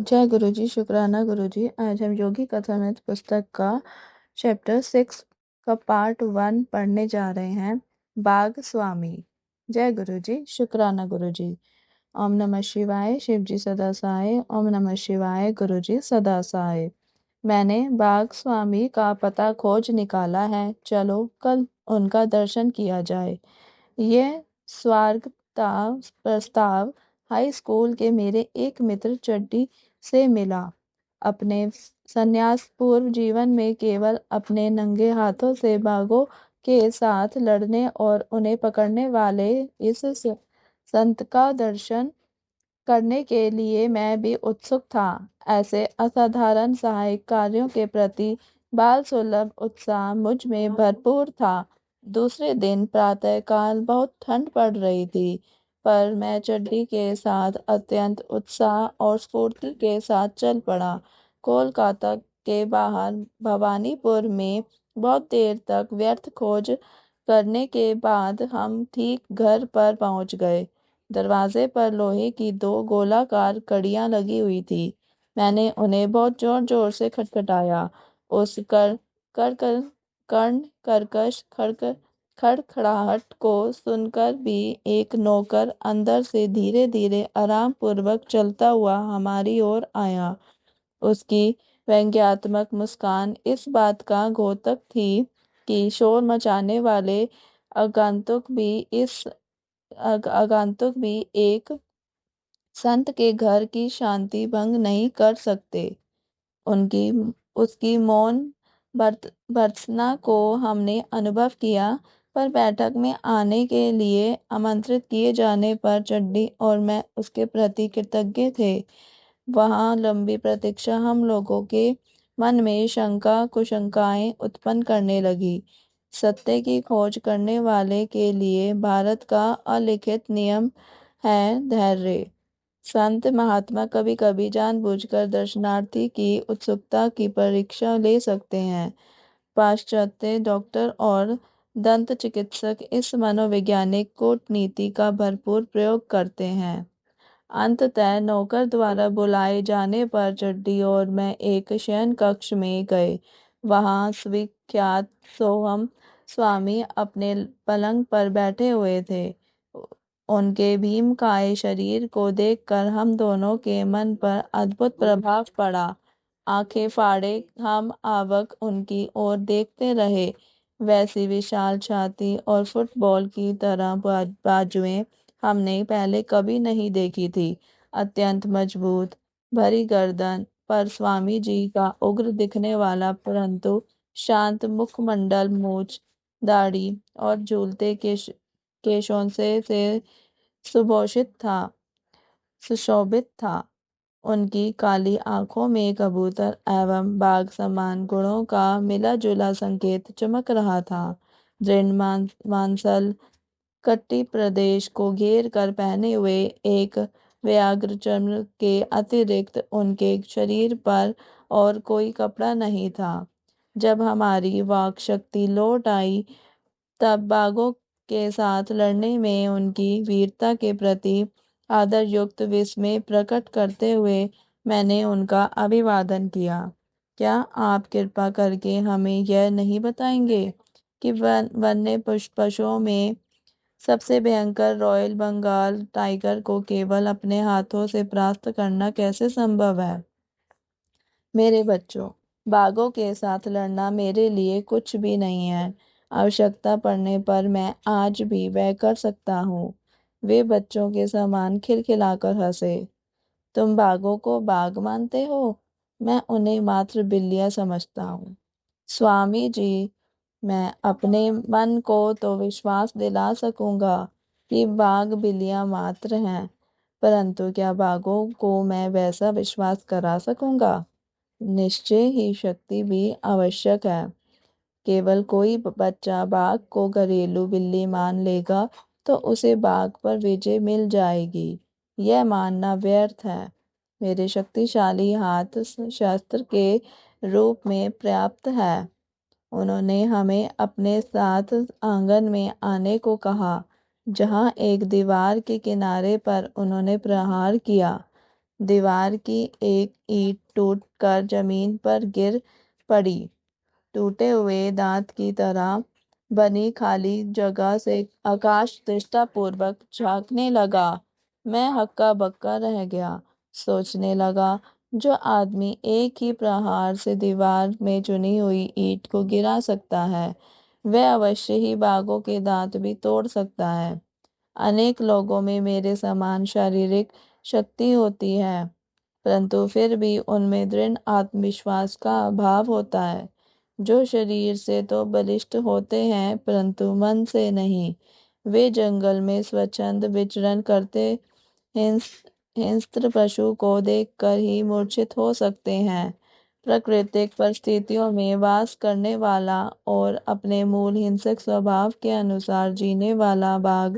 जय गुरु जी, शुक्राना गुरु जी। आज हम योगी कथामृत पुस्तक का चैप्टर 6 का पार्ट 1 पढ़ने जा रहे हैं। बाघ स्वामी। जय गुरु जी, शुक्राना गुरु जी। ओम नमः शिवाय। शिव जी सदा सहाय। ओम नमः शिवाय। गुरु जी सदा सहाय। मैंने बाघ स्वामी का पता खोज निकाला है, चलो कल उनका दर्शन किया जाए। यह स्वागता प्रस्ताव हाई स्कूल के मेरे एक मित्र चड्डी से मिला। अपने संन्यास पूर्व जीवन में केवल अपने नंगे हाथों से बाघों के साथ लड़ने और उन्हें पकड़ने वाले इस संत का दर्शन करने के लिए मैं भी उत्सुक था। ऐसे असाधारण सहायक कार्यों के प्रति बाल सुलभ उत्साह मुझ में भरपूर था। दूसरे दिन प्रातःकाल बहुत ठंड पड़ रही थी, पर मैं चड्डी के साथ अत्यंत उत्साह और स्फूर्ति के साथ चल पड़ा। कोलकाता के बाहर भवानीपुर में बहुत देर तक व्यर्थ खोज करने के बाद हम ठीक घर पर पहुंच गए। दरवाजे पर लोहे की 2 गोलाकार कड़ियां लगी हुई थी। मैंने उन्हें बहुत जोर जोर से खटखटाया। उस कर्ण कर्कश खड़खड़ाहट को सुनकर भी एक नौकर अंदर से धीरे धीरे आराम पूर्वक चलता हुआ हमारी ओर आया। उसकी व्यंग्यात्मक मुस्कान इस बात का द्योतक थी कि शोर मचाने वाले आगंतुक भी एक संत के घर की शांति भंग नहीं कर सकते। उनकी उसकी मौन भर्त्सना को हमने अनुभव किया, पर बैठक में आने के लिए आमंत्रित किए जाने पर चड्डी और मैं उसके प्रति कृतज्ञ थे। वहाँ लंबी प्रतीक्षा हम लोगों के मन में शंका कुशंकाएं उत्पन्न करने लगी। सत्य की खोज करने वाले के लिए भारत का अलिखित नियम है धैर्य। संत महात्मा कभी कभी जानबूझकर दर्शनार्थी की उत्सुकता की परीक्षा ले सकते हैं। पाश्चात्य डॉक्टर और दंत चिकित्सक इस मनोवैज्ञानिक कूटनीति का भरपूर प्रयोग करते हैं। अंततः नौकर द्वारा बुलाए जाने पर चड्डी और मैं एक शयन कक्ष में गए। वहां विख्यात सोहम स्वामी अपने पलंग पर बैठे हुए थे। उनके भीमकाय शरीर को देखकर हम दोनों के मन पर अद्भुत प्रभाव पड़ा। आंखें फाड़े हम आवक उनकी ओर देखते रहे। वैसी विशाल छाती और फुटबॉल की तरह बाजुएं हमने पहले कभी नहीं देखी थी। अत्यंत मजबूत भरी गर्दन पर स्वामी जी का उग्र दिखने वाला परंतु शांत मुखमंडल, मूछ दाढ़ी और झूलते केशों से सुशोभित था। उनकी काली आंखों में कबूतर एवं बाघ समान गुणों का मिला जुला संकेत चमक रहा था। दृढ़ मांसल कट्टी प्रदेश को घेर कर पहने हुए एक व्याघ्र चर्म के अतिरिक्त उनके शरीर पर और कोई कपड़ा नहीं था। जब हमारी वाक शक्ति लौट आई, तब बाघों के साथ लड़ने में उनकी वीरता के प्रति आदर युक्त विस्मय प्रकट करते हुए मैंने उनका अभिवादन किया। क्या आप कृपा करके हमें यह नहीं बताएंगे कि वन्य पशुओं में सबसे भयंकर रॉयल बंगाल टाइगर को केवल अपने हाथों से परास्त करना कैसे संभव है? मेरे बच्चों, बाघों के साथ लड़ना मेरे लिए कुछ भी नहीं है। आवश्यकता पड़ने पर मैं आज भी वह कर सकता हूँ। वे बच्चों के समान खिलखिलाकर हंसे। तुम बाघों को बाघ मानते हो? मैं उन्हें मात्र बिल्लियां समझता हूँ। स्वामी जी, मैं अपने मन को तो विश्वास दिला सकूंगा कि बाघ बिल्लियां मात्र हैं, परंतु क्या बाघों को मैं वैसा विश्वास करा सकूंगा? निश्चय ही शक्ति भी आवश्यक है। केवल कोई बच्चा बाघ को घरेलू बिल्ली मान लेगा तो उसे बाघ पर विजय मिल जाएगी। यह मानना व्यर्थ है। मेरे शक्तिशाली हाथ शस्त्र के रूप में पर्याप्त है। उन्होंने हमें अपने साथ आंगन में आने को कहा, जहां एक दीवार के किनारे पर उन्होंने प्रहार किया। दीवार की एक ईंट टूटकर जमीन पर गिर पड़ी। टूटे हुए दांत की तरह बनी खाली जगह से आकाश दृष्टापूर्वक झांकने लगा। मैं हक्का बक्का रह गया। सोचने लगा, जो आदमी एक ही प्रहार से दीवार में चुनी हुई ईंट को गिरा सकता है, वह अवश्य ही बाघों के दांत भी तोड़ सकता है। अनेक लोगों में मेरे समान शारीरिक शक्ति होती है, परंतु फिर भी उनमें दृढ़ आत्मविश्वास का अभाव होता है। जो शरीर से तो बलिष्ठ होते हैं, परंतु मन से नहीं। वे जंगल में स्वच्छंद विचरण करते हिंस्त्र पशु को देखकर ही मूर्छित हो सकते हैं। प्राकृतिक परिस्थितियों में वास करने वाला और अपने मूल हिंसक स्वभाव के अनुसार जीने वाला बाघ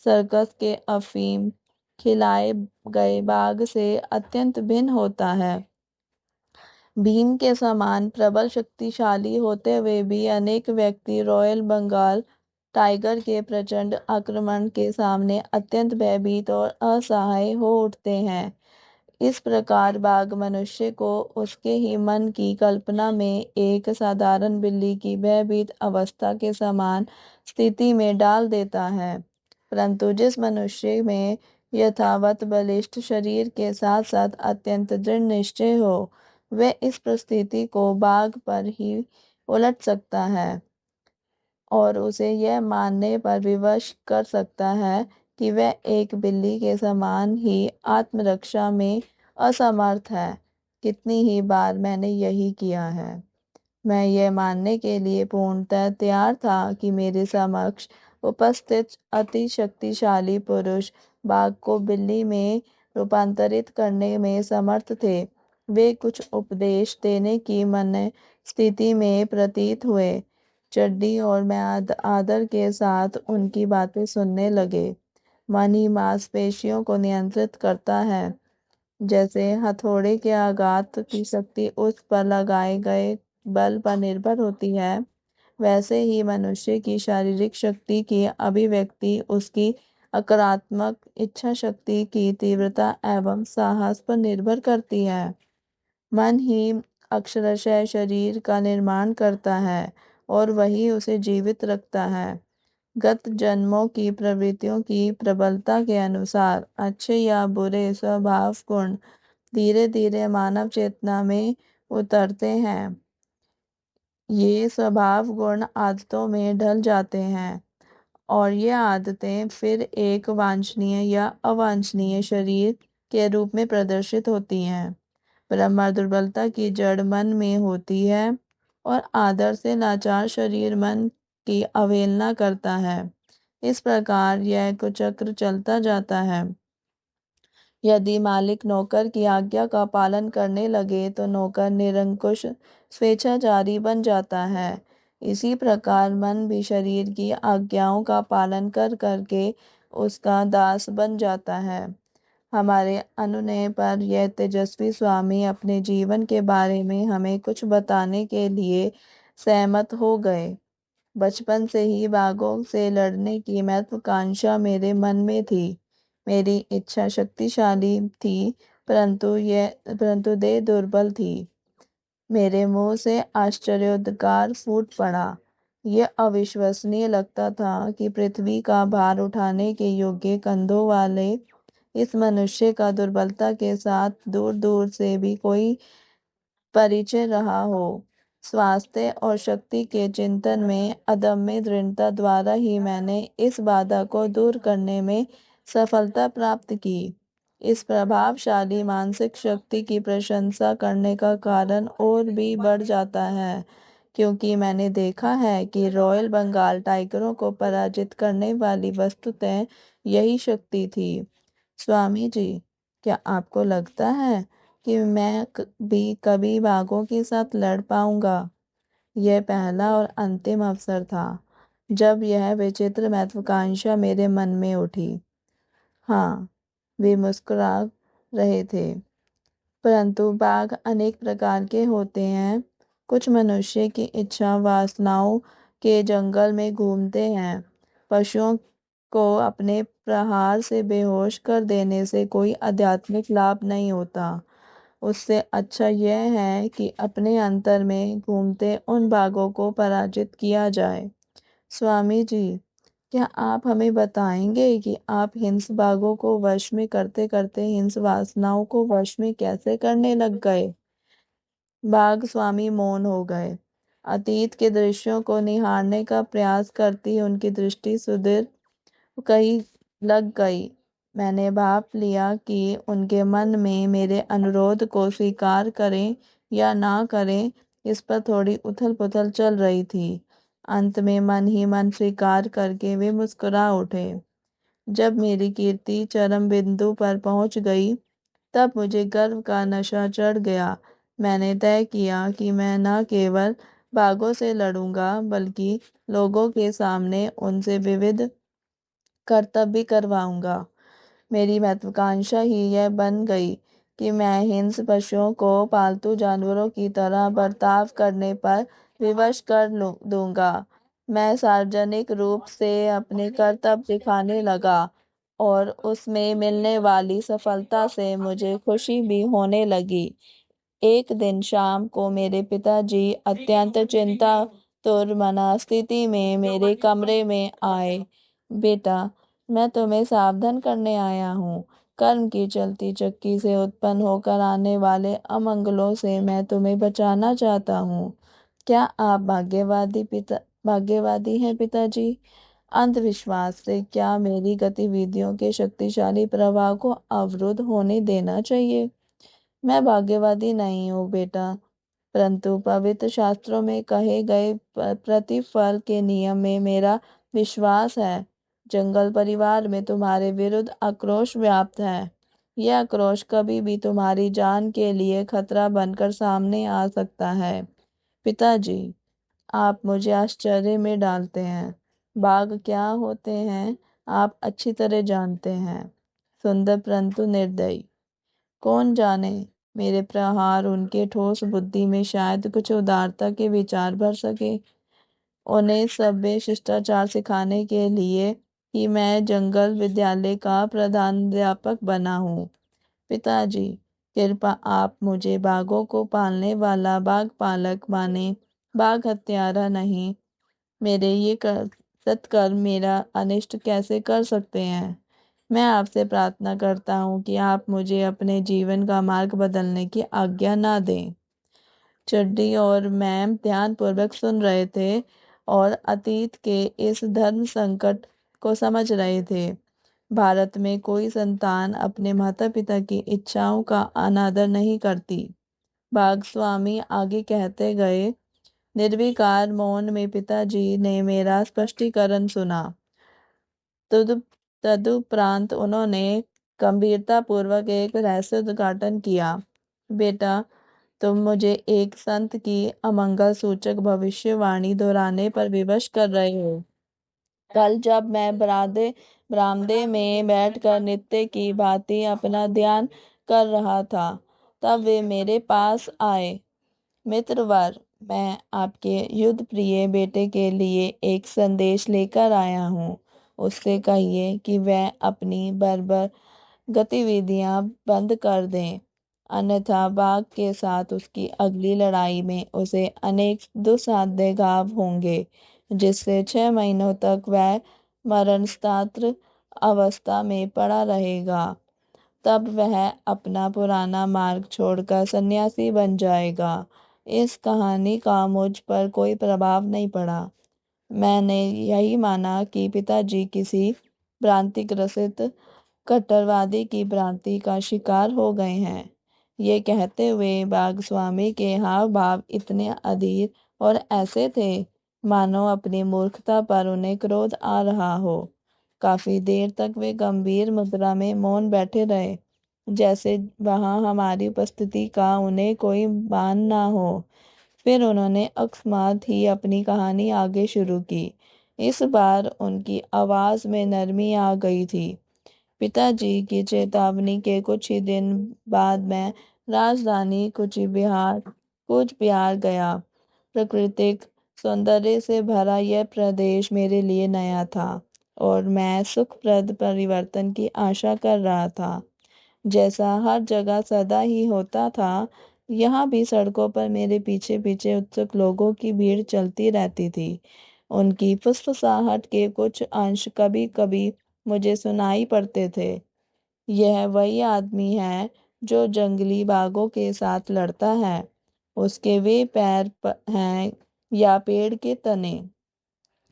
सर्कस के अफीम खिलाए गए बाघ से अत्यंत भिन्न होता है। भीम के समान प्रबल शक्तिशाली होते हुए भी अनेक व्यक्ति रॉयल बंगाल टाइगर के प्रचंड आक्रमण के सामने अत्यंत भयभीत और असहाय हो उठते हैं। इस प्रकार बाघ मनुष्य को उसके ही मन की कल्पना में एक साधारण बिल्ली की भयभीत अवस्था के समान स्थिति में डाल देता है। परंतु जिस मनुष्य में यथावत बलिष्ठ शरीर के साथ साथ अत्यंत दृढ़ निश्चय हो, वह इस परिस्थिति को बाघ पर ही उलट सकता है और उसे यह मानने पर विवश कर सकता है कि वह एक बिल्ली के समान ही आत्मरक्षा में असमर्थ है। कितनी ही बार मैंने यही किया है। मैं यह मानने के लिए पूर्णतः तैयार था कि मेरे समक्ष उपस्थित अति शक्तिशाली पुरुष बाघ को बिल्ली में रूपांतरित करने में समर्थ थे। वे कुछ उपदेश देने की मन स्थिति में प्रतीत हुए। चड्डी और मैं आदर के साथ उनकी बातें सुनने लगे। मन ही मांसपेशियों को नियंत्रित करता है। जैसे हथौड़े के आघात की शक्ति उस पर लगाए गए बल पर निर्भर होती है, वैसे ही मनुष्य की शारीरिक शक्ति की अभिव्यक्ति उसकी आक्रामक इच्छा शक्ति की तीव्रता एवं साहस पर निर्भर करती है। मन ही अक्षरशः शरीर का निर्माण करता है और वही उसे जीवित रखता है। गत जन्मों की प्रवृत्तियों की प्रबलता के अनुसार अच्छे या बुरे स्वभाव गुण धीरे धीरे मानव चेतना में उतरते हैं। ये स्वभाव गुण आदतों में ढल जाते हैं और ये आदतें फिर एक वांछनीय या अवांछनीय शरीर के रूप में प्रदर्शित होती हैं। ब्रह्म दुर्बलता की जड़ मन में होती है और आदर से लाचार शरीर मन की अवहेलना करता है। इस प्रकार यह कुचक्र चलता जाता है। यदि मालिक नौकर की आज्ञा का पालन करने लगे तो नौकर निरंकुश स्वेच्छाचारी बन जाता है। इसी प्रकार मन भी शरीर की आज्ञाओं का पालन कर करके उसका दास बन जाता है। हमारे अनुनय पर यह तेजस्वी स्वामी अपने जीवन के बारे में हमें कुछ बताने के लिए सहमत हो गए। बचपन से ही बाघों से लड़ने की महत्वाकांक्षा मेरे मन में थी। मेरी इच्छा शक्तिशाली थी, परंतु देह दुर्बल थी। मेरे मुंह से आश्चर्योद्गार फूट पड़ा। यह अविश्वसनीय लगता था कि पृथ्वी का भार उठाने के योग्य कंधों वाले इस मनुष्य का दुर्बलता के साथ दूर दूर से भी कोई परिचय रहा हो। स्वास्थ्य और शक्ति के चिंतन में अदम्य दृढ़ता द्वारा ही मैंने इस बाधा को दूर करने में सफलता प्राप्त की। इस प्रभावशाली मानसिक शक्ति की प्रशंसा करने का कारण और भी बढ़ जाता है, क्योंकि मैंने देखा है कि रॉयल बंगाल टाइगरों को पराजित करने वाली वस्तुतः यही शक्ति थी। स्वामी जी, क्या आपको लगता है कि मैं भी कभी बाघों के साथ लड़ पाऊंगा? यह पहला और अंतिम अवसर था जब यह विचित्र महत्वाकांक्षा मेरे मन में उठी। हाँ, वे मुस्कुरा रहे थे। परंतु बाघ अनेक प्रकार के होते हैं। कुछ मनुष्य की इच्छा वासनाओं के जंगल में घूमते हैं। पशुओं को अपने प्रहार से बेहोश कर देने से कोई आध्यात्मिक लाभ नहीं होता। उससे अच्छा यह है कि अपने अंतर में घूमते उन बाघों को पराजित किया जाए। स्वामी जी, क्या आप हमें बताएंगे कि आप हिंस बाघों को वश में करते करते हिंस वासनाओं को वश में कैसे करने लग गए? बाघ स्वामी मौन हो गए। अतीत के दृश्यों को निहारने का प्रयास करती उनकी दृष्टि सुदूर कहीं लग गई। मैंने भाप लिया कि उनके मन में मेरे अनुरोध को स्वीकार करें या ना करें, इस पर थोड़ी उथल पुथल चल रही थी। अंत में मन ही मन स्वीकार करके वे मुस्कुरा उठे। जब मेरी कीर्ति चरम बिंदु पर पहुंच गई, तब मुझे गर्व का नशा चढ़ गया। मैंने तय किया कि मैं न केवल बाघों से लड़ूंगा, बल्कि लोगों के सामने उनसे विविध कर्तव्य करवाऊंगा। मेरी महत्वाकांक्षा ही यह बन गई कि मैं हिंस पशुओं को पालतू जानवरों की तरह बर्ताव करने पर विवश कर दूंगा। मैं सार्वजनिक रूप से अपने कर्तव्य दिखाने लगा और उसमें मिलने वाली सफलता से मुझे खुशी भी होने लगी। एक दिन शाम को मेरे पिताजी अत्यंत चिंतातुर मनस्थिति में मेरे कमरे में आए। बेटा, मैं तुम्हें सावधान करने आया हूँ। कर्म की चलती चक्की से उत्पन्न होकर आने वाले अमंगलों से मैं तुम्हें बचाना चाहता हूँ। क्या आप भाग्यवादी हैं पिताजी? अंधविश्वास से क्या मेरी गतिविधियों के शक्तिशाली प्रभाव को अवरुद्ध होने देना चाहिए? मैं भाग्यवादी नहीं हूँ बेटा, परंतु पवित्र शास्त्रों में कहे गए प्रतिफल के नियम में मेरा विश्वास है। जंगल परिवार में तुम्हारे विरुद्ध आक्रोश व्याप्त है। यह आक्रोश कभी भी तुम्हारी जान के लिए खतरा बनकर सामने आ सकता है। पिताजी, आप मुझे आश्चर्य में डालते हैं। बाघ क्या होते हैं आप अच्छी तरह जानते हैं। सुंदर परंतु निर्दयी। कौन जाने, मेरे प्रहार उनके ठोस बुद्धि में शायद कुछ उदारता के विचार भर सके। उन्हें सभ्य शिष्टाचार सिखाने के लिए ही मैं जंगल विद्यालय का प्रधानाध्यापक बना हूँ। पिताजी, कृपा आप मुझे बाघों को पालने वाला बाघ पालक माने, बाघ हत्यारा नहीं। मेरे ये सत्कर्म मेरा अनिष्ट कैसे कर सकते हैं? मैं आपसे प्रार्थना करता हूँ कि आप मुझे अपने जीवन का मार्ग बदलने की आज्ञा ना दें। चड्डी और मैम ध्यानपूर्वक सुन रहे थे और अतीत के इस धर्म संकट को समझ रहे थे। भारत में कोई संतान अपने माता पिता की इच्छाओं का अनादर नहीं करती। भागस्वामी आगे कहते गए। निर्विकार मौन में पिताजी ने मेरा स्पष्टीकरण सुना। तदुपरांत उन्होंने गंभीरतापूर्वक एक रहस्य उद्घाटन किया। बेटा, तुम मुझे एक संत की अमंगल सूचक भविष्यवाणी दोहराने पर विवश कर रहे हो। कल जब मैं बरामदे में बैठकर नित्य की भांति अपना ध्यान कर रहा था, तब वे मेरे पास आए। मित्रवर, मैं आपके युद्ध प्रिय बेटे के लिए एक संदेश लेकर आया हूँ। उससे कहिए कि वह अपनी बर्बर गतिविधियां बंद कर दें, अन्यथा बाघ के साथ उसकी अगली लड़ाई में उसे अनेक दुस्साध्य घाव होंगे, जिससे 6 महीनों तक वह मरणस्तात्र अवस्था में पड़ा रहेगा। तब वह अपना पुराना मार्ग छोड़कर सन्यासी बन जाएगा। इस कहानी का मुझ पर कोई प्रभाव नहीं पड़ा। मैंने यही माना कि पिताजी किसी भ्रांतिग्रसित कट्टरवादी की भ्रांति का शिकार हो गए हैं। ये कहते हुए बागस्वामी के हाव भाव इतने अधीर और ऐसे थे मानो अपनी मूर्खता पर उन्हें क्रोध आ रहा हो। काफी देर तक वे गंभीर मुद्रा में मौन बैठे रहे, जैसे वहां हमारी उपस्थिति का उन्हें कोई भान ना हो। फिर उन्होंने अकस्मात ही अपनी कहानी आगे शुरू की। इस बार उनकी आवाज में नरमी आ गई थी। पिताजी की चेतावनी के कुछ ही दिन बाद मैं राजधानी कूच बिहार गया। प्राकृतिक सौंदर्य से भरा यह प्रदेश मेरे लिए नया था। और मैं सुखप्रद परिवर्तन की आशा कर रहा था। जैसा हर जगह सदा ही होता था, यहाँ भी सड़कों पर मेरे पीछे पीछे उत्सुक लोगों की भीड़ चलती रहती थी। उनकी फुसफुसाहट के कुछ अंश कभी कभी मुझे सुनाई पड़ते थे। यह वही आदमी है जो जंगली बाघों के साथ लड़ता है। उसके वे पैर हैं या पेड़ के तने।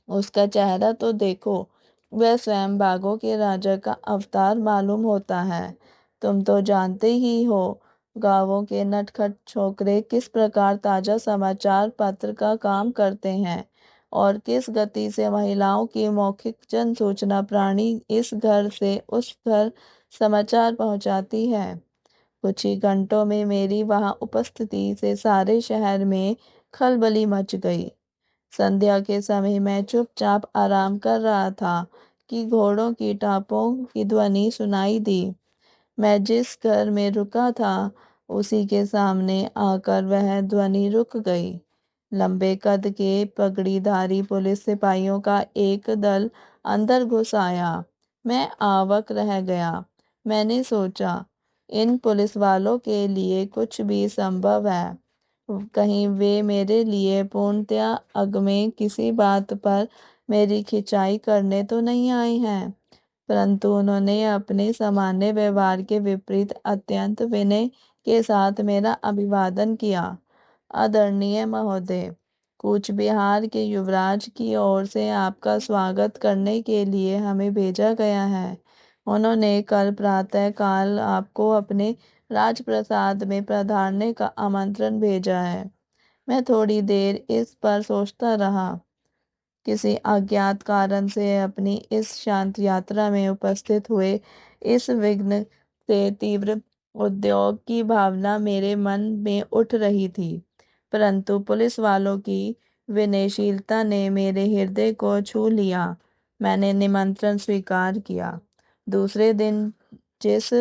उसका चेहरा तो देखो, वह स्वयं बाघों के राजा का अवतार मालूम होता है। तुम तो जानते ही हो, गांवों के नटखट छोकरे किस प्रकार ताजा समाचार पत्र का काम करते हैं और किस गति से महिलाओं की मौखिक जन सूचना प्राणी इस घर से उस घर समाचार पहुंचाती है। कुछ ही घंटों में मेरी वहां उपस्थिति से सारे शहर में खलबली मच गई। संध्या के समय मैं चुपचाप आराम कर रहा था कि घोड़ों की टापों की ध्वनि सुनाई दी। मैं जिस घर में रुका था उसी के सामने आकर वह ध्वनि रुक गई। लंबे कद के पगड़ीधारी पुलिस सिपाहियों का एक दल अंदर घुस आया। मैं आवाक रह गया। मैंने सोचा, इन पुलिस वालों के लिए कुछ भी संभव है। कहीं वे मेरे लिए पूर्णतया अगमे किसी बात पर मेरी खिंचाई करने तो नहीं आए हैं। परंतु उन्होंने अपने सामान्य व्यवहार के विपरीत अत्यंत विनय के साथ मेरा अभिवादन किया। आदरणीय महोदय, कूच बिहार के युवराज की ओर से आपका स्वागत करने के लिए हमें भेजा गया है। उन्होंने कल प्रातः काल आपको अपने राजप्रासाद में पधारने का आमंत्रण भेजा है। मैं थोड़ी देर इस पर सोचता रहा। किसी अज्ञात कारण से अपनी इस शांत यात्रा में उपस्थित हुए इस विघ्न से तीव्र उद्योग की भावना मेरे मन में उठ रही थी। परंतु पुलिस वालों की विनयशीलता ने मेरे हृदय को छू लिया। मैंने निमंत्रण स्वीकार किया। दूसरे दिन जिस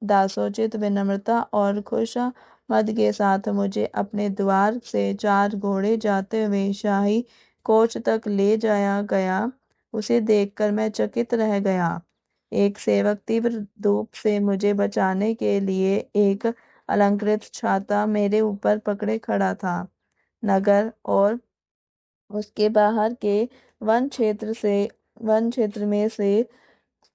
दासोचित विनम्रता और खुशामद के साथ मुझे अपने द्वार से 4 घोड़े जाते हुए शाही कोच तक ले जाया गया, उसे देखकर मैं चकित रह गया। एक सेवक तीव्र धूप से मुझे बचाने के लिए एक अलंकृत छाता मेरे ऊपर पकड़े खड़ा था। नगर और उसके बाहर के वन क्षेत्र में से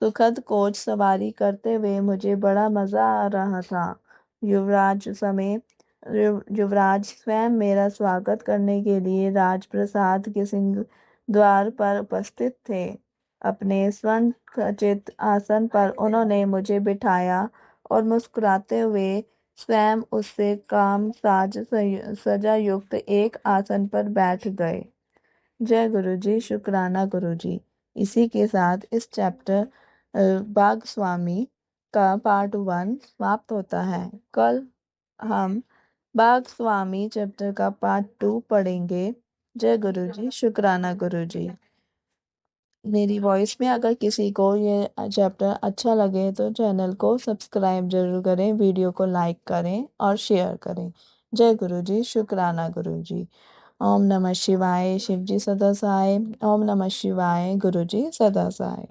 सुखद कोच सवारी करते हुए मुझे बड़ा मजा आ रहा था। युवराज स्वयं मेरा स्वागत करने के लिए राजप्रासाद के सिंह द्वार पर उपस्थित थे। अपने स्वर्ण खचित आसन पर उन्होंने मुझे बिठाया और मुस्कुराते हुए स्वयं उससे काम साज सजा युक्त एक आसन पर बैठ गए। जय गुरु जी, शुक्राना गुरु जी। इसी के साथ इस चैप्टर बाघ स्वामी का पार्ट 1 समाप्त होता है। कल हम बाघ स्वामी चैप्टर का पार्ट 2 पढ़ेंगे। जय गुरु जी, शुक्राना गुरु जी। मेरी वॉइस में अगर किसी को ये चैप्टर अच्छा लगे तो चैनल को सब्सक्राइब जरूर करें, वीडियो को लाइक करें और शेयर करें। जय गुरु जी, शुक्राना गुरु जी। ओम नमः शिवाय। शिव जी सदा सहाय। ओम नमः शिवाय। गुरु जी सदा सहाय।